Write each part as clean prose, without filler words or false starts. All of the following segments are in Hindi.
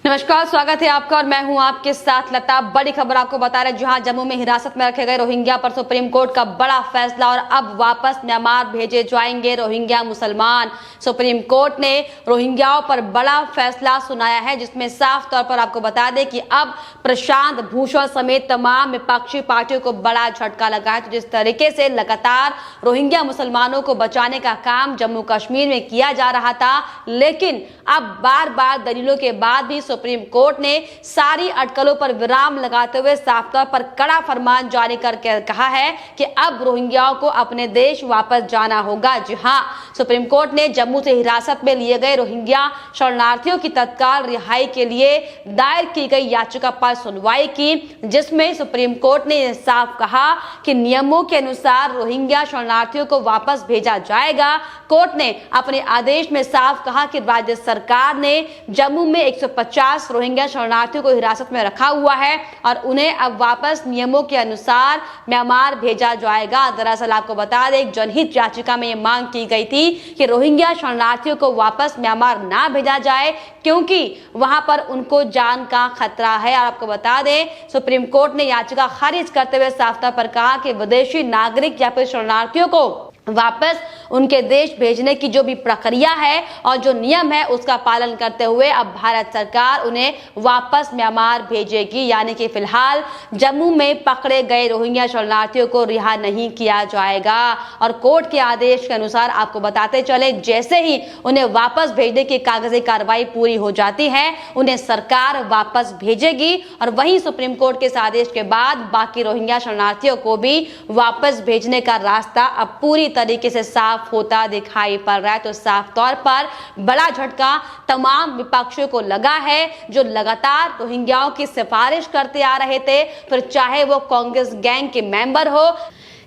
नमस्कार, स्वागत है आपका और मैं हूं आपके साथ लता। बड़ी खबर आपको बता रहे हैं, जहां जम्मू में हिरासत में रखे गए रोहिंग्या पर सुप्रीम कोर्ट का बड़ा फैसला और अब वापस म्यांमार भेजे जाएंगे रोहिंग्या मुसलमान। सुप्रीम कोर्ट ने रोहिंग्याओं पर बड़ा फैसला सुनाया है, जिसमें साफ तौर पर आपको बता दें कि अब प्रशांत भूषण समेत तमाम विपक्षी पार्टियों को बड़ा झटका लगा है। तो जिस तरीके से लगातार रोहिंग्या मुसलमानों को बचाने का काम जम्मू कश्मीर में किया जा रहा था, लेकिन अब बार बार दलीलों के बाद भी सुप्रीम कोर्ट ने सारी अटकलों पर विराम लगाते हुए साफ तौर पर कड़ा फरमान जारी करके कहा है कि अब रोहिंग्याओं को अपने देश वापस जाना होगा। जी हां, सुप्रीम कोर्ट ने जम्मू से हिरासत में लिए गए रोहिंग्या शरणार्थियों की तत्काल रिहाई के लिए दायर की गई याचिका पर सुनवाई की, जिसमें सुप्रीम कोर्ट ने साफ कहा कि नियमों के अनुसार रोहिंग्या शरणार्थियों को वापस भेजा जाएगा। कोर्ट ने अपने आदेश में साफ कहा कि राज्य सरकार ने जम्मू में 150 रोहिंग्या शरणार्थियों को हिरासत में रखा हुआ है और उन्हें अब वापस नियमों के अनुसार म्यांमार भेजा जाएगा। दरअसल आपको बता दें, एक जनहित याचिका में यह मांग की गई थी कि रोहिंग्या शरणार्थियों को वापस म्यांमार ना भेजा जाए, क्योंकि वहां पर उनको जान का खतरा है। और आपको बता दें, सुप्रीम कोर्ट ने याचिका खारिज करते हुए साफ तौर पर कहा कि विदेशी नागरिक या फिर शरणार्थियों को वापस उनके देश भेजने की जो भी प्रक्रिया है और जो नियम है उसका पालन करते हुए अब भारत सरकार उन्हें वापस म्यांमार भेजेगी। यानी कि फिलहाल जम्मू में पकड़े गए रोहिंग्या शरणार्थियों को रिहा नहीं किया जाएगा। और कोर्ट के आदेश के अनुसार आपको बताते चले, जैसे ही उन्हें वापस भेजने की कागजी कार्रवाई पूरी हो जाती है, उन्हें सरकार वापस भेजेगी। और वहीं सुप्रीम कोर्ट के इस आदेश के बाद बाकी रोहिंग्या शरणार्थियों को भी वापस भेजने का रास्ता अब पूरी तरीके से साफ होता दिखाई पड़ रहा है। तो साफ तौर पर बड़ा झटका तमाम विपक्षियों को लगा है, जो लगातार रोहिंग्याओं की सिफारिश करते आ रहे थे, फिर चाहे वो कांग्रेस गैंग के मेंबर हो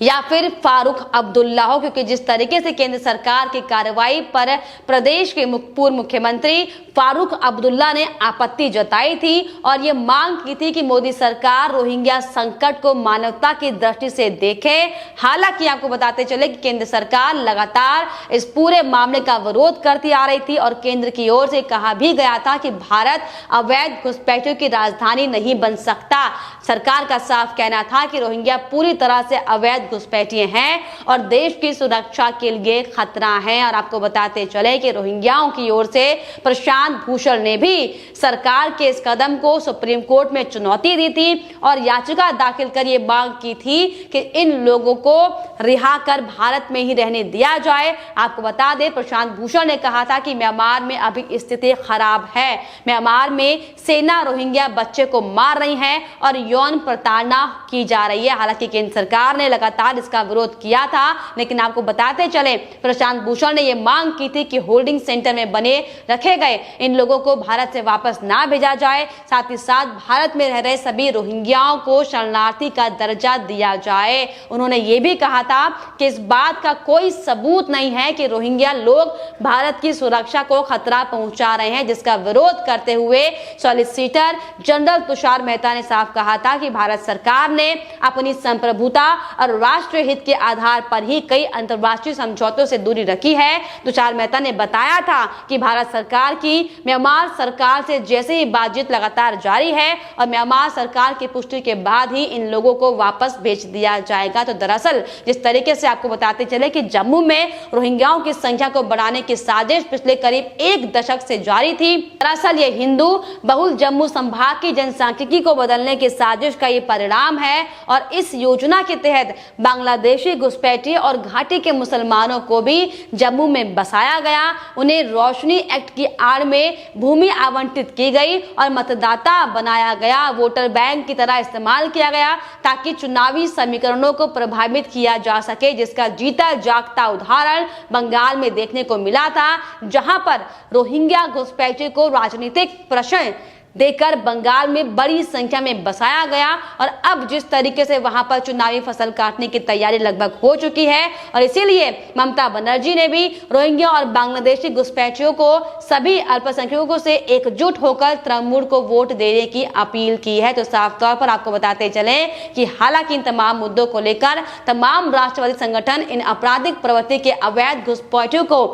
या फिर फारूक अब्दुल्ला हो, क्योंकि जिस तरीके से केंद्र सरकार की कार्रवाई पर प्रदेश के पूर्व मुख्यमंत्री फारूक अब्दुल्ला ने आपत्ति जताई थी और ये मांग की थी कि मोदी सरकार रोहिंग्या संकट को मानवता की दृष्टि से देखे। हालांकि आपको बताते चले कि केंद्र सरकार लगातार इस पूरे मामले का विरोध करती आ रही थी और केंद्र की ओर से कहा भी गया था कि भारत अवैध घुसपैठियों की राजधानी नहीं बन सकता। सरकार का साफ कहना था कि रोहिंग्या पूरी तरह से अवैध घुसपैठिए हैं और देश की सुरक्षा के लिए खतरा है। और आपको बताते चले कि रोहिंग्याओं की ओर से प्रशांत भूषण ने भी सरकार के इस कदम को सुप्रीम कोर्ट में चुनौती दी थी और याचिका दाखिल कर ये मांग की थी कि इन लोगों को रिहा कर भारत में ही रहने दिया जाए। आपको बता दें, प्रशांत भूषण ने कहा था कि म्यांमार में अभी स्थिति खराब है। म्यांमार में सेना रोहिंग्या बच्चे को मार रही है और यौन प्रताड़ना की जा रही है। हालांकि केंद्र सरकार ने लगातार इसका विरोध किया था, लेकिन आपको बताते चले प्रशांत भूषण ने यह मांग की थी कि होल्डिंग सेंटर में बने रखे गए इन लोगों को भारत से वापस ना भेजा जाए, साथ ही साथ भारत में रह रहे सभी रोहिंग्याओं को शरणार्थी का दर्जा दिया जाए। उन्होंने ये भी कहा था कि इस बात का कोई सबूत नहीं है कि रोहिंग्या लोग भारत की सुरक्षा को खतरा पहुंचा रहे हैं, जिसका विरोध करते हुए सॉलिसिटर जनरल तुषार मेहता ने साफ कहा था कि भारत सरकार ने अपनी संप्रभुता और राष्ट्रीय हित के आधार पर ही कई अंतर्राष्ट्रीय समझौतों से दूरी रखी है। तुषार मेहता ने बताया था कि भारत सरकार की म्यांमार सरकार से जैसे ही बातचीत लगातार जारी है और म्यांमार सरकार की पुष्टि के बाद ही इन लोगों को वापस भेज दिया जाएगा। तो दरअसल जिस तरीके से आपको बताते चले कि जम्मू में रोहिंग्याओं की संख्या को बढ़ाने की साजिश पिछले करीब एक दशक से जारी थी। दरअसल ये हिंदू बहुल जम्मू संभाग की जनसांख्यिकी को बदलने की साजिश का ये परिणाम है और इस योजना के तहत बांग्लादेशी घुसपैठिए और घाटी के मुसलमानों को भी जम्मू में बसाया गया। उन्हें रोशनी एक्ट की आड़ में भूमि आवंटित की गई और मतदाता बनाया गया, वोटर बैंक की तरह इस्तेमाल किया गया ताकि चुनावी समीकरणों को प्रभावित किया जा सके, जिसका जीता जागता उदाहरण बंगाल में देखने को मिला था, जहां पर रोहिंग्या घुसपैठियों को राजनीतिक प्रश्न देकर बंगाल में बड़ी संख्या में बसाया गया। और अब जिस तरीके से वहां पर चुनावी फसल काटने की तैयारी लगभग हो चुकी है और इसीलिए ममता बनर्जी ने भी रोहिंग्या और बांग्लादेशी घुसपैठियों को सभी अल्पसंख्यकों से एकजुट होकर तृणमूल को वोट देने की अपील की है। तो साफ तौर पर आपको बताते चले कि हालांकि इन तमाम मुद्दों को लेकर तमाम राष्ट्रवादी संगठन इन आपराधिक प्रवृत्ति के अवैध घुसपैठियों को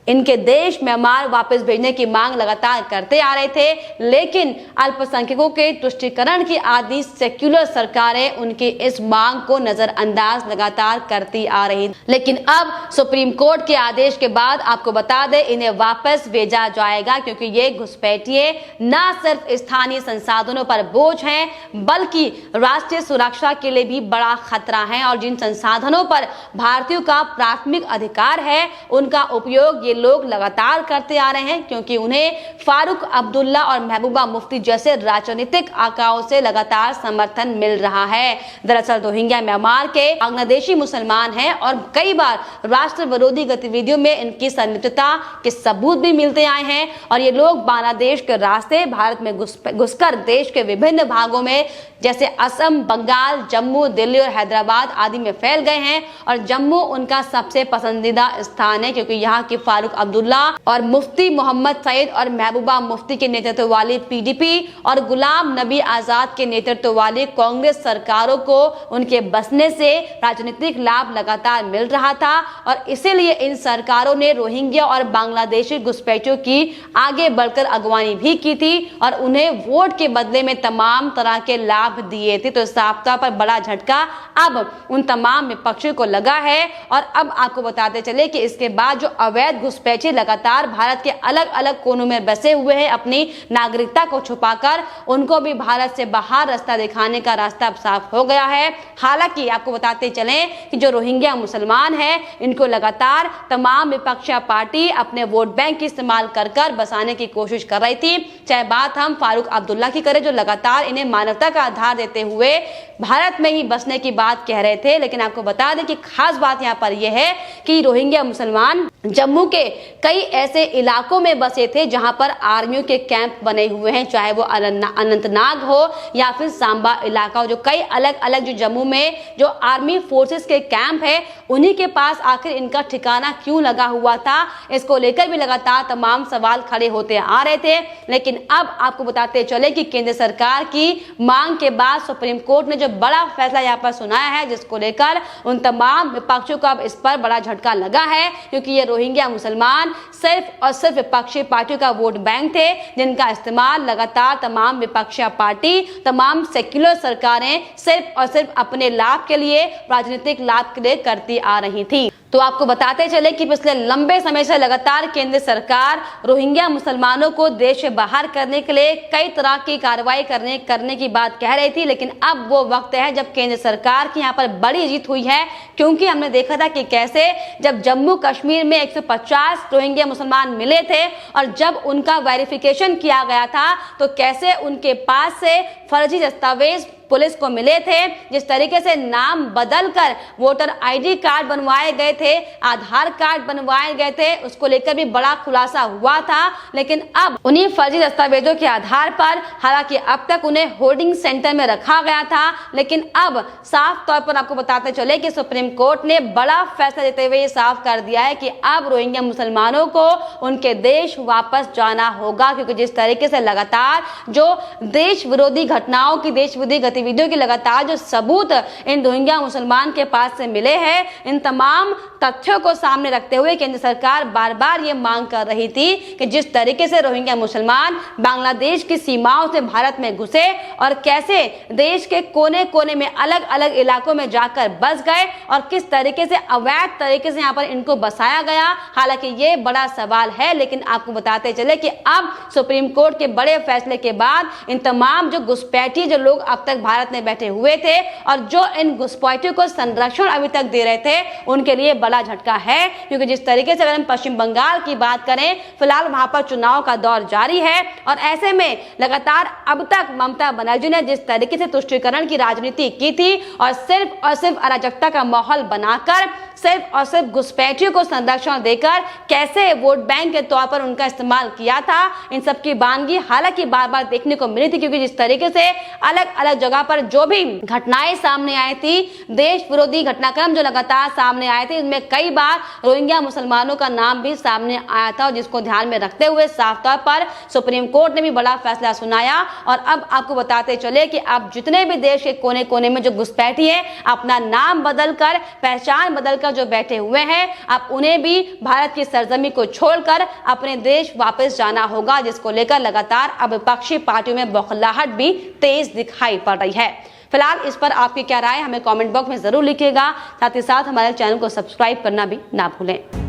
इनके देश म्यांमार वापस भेजने की मांग लगातार करते आ रहे थे, लेकिन अल्पसंख्यकों के तुष्टीकरण की आदि सेक्युलर सरकारें उनकी इस मांग को नजरअंदाज लगातार करती आ रही। लेकिन अब सुप्रीम कोर्ट के आदेश के बाद आपको बता दें, इन्हें वापस भेजा जाएगा, क्योंकि ये घुसपैठिए न सिर्फ स्थानीय संसाधनों पर बोझ हैं, बल्कि राष्ट्रीय सुरक्षा के लिए भी बड़ा खतरा है। और जिन संसाधनों पर भारतीयों का प्राथमिक अधिकार है, उनका उपयोग ये लोग लगातार करते आ रहे हैं, क्योंकि उन्हें फारूक अब्दुल्ला और महबूबा मुफ्ती जैसे राजनीतिक आकाओं से लगातार समर्थन मिल रहा है। दरअसल रोहिंग्या म्यांमार के बांग्लादेशी मुसलमान हैं और कई बार राष्ट्र विरोधी गतिविधियों में इनकी संलिप्तता के सबूत भी मिलते आए हैं। और ये लोग बांग्लादेश के रास्ते भारत में घुसकर देश के विभिन्न भागों में जैसे असम, बंगाल, जम्मू, दिल्ली और हैदराबाद आदि में फैल गए हैं। और जम्मू उनका सबसे पसंदीदा स्थान है, क्योंकि यहाँ की फारूक अब्दुल्ला और मुफ्ती मोहम्मद सईद और महबूबा मुफ्ती के नेतृत्व वाली पीडीपी और गुलाम नबी आजाद के नेतृत्व वाली कांग्रेस सरकारों को उनके बसने से राजनीतिक लाभ लगातार मिल रहा था। और इसीलिए इन सरकारों ने रोहिंग्या और बांग्लादेशी घुसपैठियों की आगे बढ़कर अगवानी भी की थी और उन्हें वोट के बदले में तमाम तरह के लाभ दिए थे। तो साफ तौर पर बड़ा झटका अब उन तमाम विपक्षियों को लगा है। और अब आपको बताते चले कि इसके बाद जो अवैध घुसपैठिए लगातार भारत के अलग अलग कोनों में बसे हुए हैं, अपनी नागरिकता को छुपाकर, उनको भी भारत से बाहर रास्ता दिखाने का रास्ता अब साफ हो गया है। हालांकि आपको बताते चले कि जो रोहिंग्या मुसलमान हैं, इनको लगातार तमाम विपक्षी पार्टी अपने वोट बैंक की इस्तेमाल कर बसाने की कोशिश कर रही थी। चाहे बात हम फारूक अब्दुल्ला की करें, जो लगातार इन्हें मानवता का आधार देते हुए भारत में ही बसने की बात कह रहे थे। लेकिन आपको बता दें कि खास बात यहाँ पर यह है कि रोहिंग्या मुसलमान जम्मू के कई ऐसे इलाकों में बसे थे जहां पर आर्मियों के कैंप बने हुए हैं, चाहे वो अनंतनाग हो या फिर सांबा इलाका हो। जो कई अलग अलग जो जम्मू में जो आर्मी फोर्सेस के कैंप है, उन्हीं के पास आखिर इनका ठिकाना क्यों लगा हुआ था, इसको लेकर भी लगातार तमाम सवाल खड़े होते आ रहे थे। लेकिन अब आपको बताते चले कि केंद्र सरकार की मांग के बाद सुप्रीम कोर्ट ने जो बड़ा फैसला यहाँ पर सुनाया है, जिसको लेकर उन तमाम विपक्षियों को अब इस पर बड़ा झटका लगा है, क्योंकि ये रोहिंग्या मुसलमान सिर्फ और सिर्फ विपक्षी पार्टियों का वोट बैंक थे, जिनका इस्तेमाल लगातार तमाम विपक्षी पार्टी, तमाम सेक्युलर सरकारें सिर्फ और सिर्फ अपने लाभ के लिए, राजनीतिक लाभ के लिए करती आ रही थी। तो आपको बताते चले कि पिछले लंबे समय से लगातार केंद्र सरकार रोहिंग्या मुसलमानों को देश से बाहर करने के लिए कई तरह की कार्रवाई करने की बात कह रही थी। लेकिन अब वो वक्त है जब केंद्र सरकार की यहाँ पर बड़ी जीत हुई है, क्योंकि हमने देखा था कि कैसे जब जम्मू कश्मीर में 150 रोहिंग्या मुसलमान मिले थे और जब उनका वेरिफिकेशन किया गया था, तो कैसे उनके पास से फर्जी दस्तावेज पुलिस को मिले थे, जिस तरीके से नाम बदलकर वोटर आईडी कार्ड बनवाए गए थे, आधार कार्ड बनवाए गए थे, उसको लेकर भी बड़ा खुलासा हुआ था। लेकिन अब उन्हीं फर्जी दस्तावेजों के आधार पर, हालांकि अब तक उन्हें होल्डिंग सेंटर में रखा गया था, लेकिन अब साफ तौर पर आपको बताते चले कि सुप्रीम कोर्ट ने बड़ा फैसला देते हुए ये साफ कर दिया है कि अब रोहिंग्या मुसलमानों को उनके देश वापस जाना होगा, क्योंकि जिस तरीके से लगातार जो देश विरोधी घटनाओं की, देश विरोधी गतिविधियों की लगातार जो सबूत इन रोहिंग्या मुसलमान के पास से मिले हैं, इन तमाम तथ्यों को सामने रखते हुए केंद्र सरकार बार बार ये मांग कर रही थी कि जिस तरीके से रोहिंग्या मुसलमान बांग्लादेश की सीमाओं से भारत में घुसे और कैसे देश के कोने कोने में अलग अलग इलाकों में जाकर बस गए और किस तरीके से अवैध तरीके से यहाँ पर इनको बसाया गया। हालांकि ये बड़ा सवाल है, लेकिन आपको बताते चले कि अब सुप्रीम कोर्ट के बड़े फैसले के बाद इन तमाम जो घुसपैठी जो लोग अब तक भारत में बैठे हुए थे और जो इन घुसपैठियों को संरक्षण अभी तक दे रहे थे, उनके लिए बड़ा झटका है। क्योंकि जिस तरीके से अगर हम पश्चिम बंगाल की बात करें, फिलहाल वहां पर चुनाव का दौर जारी है और ऐसे में लगातार अब तक ममता बनर्जी ने जिस तरीके से तुष्टीकरण की राजनीति की थी और सिर्फ अराजकता का माहौल बनाकर सिर्फ और सिर्फ घुसपैठियों को संरक्षण देकर कैसे वोट बैंक के तौर पर उनका इस्तेमाल किया था, इन सब की बानगी हालांकि बार बार देखने को मिली थी। क्योंकि जिस तरीके से अलग अलग जगह पर जो भी घटनाएं सामने आई थी, देश विरोधी घटनाक्रम जो लगातार सामने आए थे, इनमें कई बार रोहिंग्या मुसलमानों का नाम भी सामने आया था, जिसको ध्यान में रखते हुए साफ तौर पर सुप्रीम कोर्ट ने भी बड़ा फैसला सुनाया। और अब आपको बताते चले कि अब जितने भी देश के कोने कोने में जो घुसपैठी है, अपना नाम बदलकर, पहचान बदलकर जो बैठे हुए हैं, अब उन्हें भी भारत की सरजमी को छोड़कर अपने देश वापस जाना होगा, जिसको लेकर लगातार अब विपक्षी पार्टियों में बौखलाहट भी तेज दिखाई पड़ रही है। फिलहाल इस पर आपकी क्या राय हमें कमेंट बॉक्स में जरूर लिखिएगा। साथ ही साथ हमारे चैनल को सब्सक्राइब करना भी ना भूलें।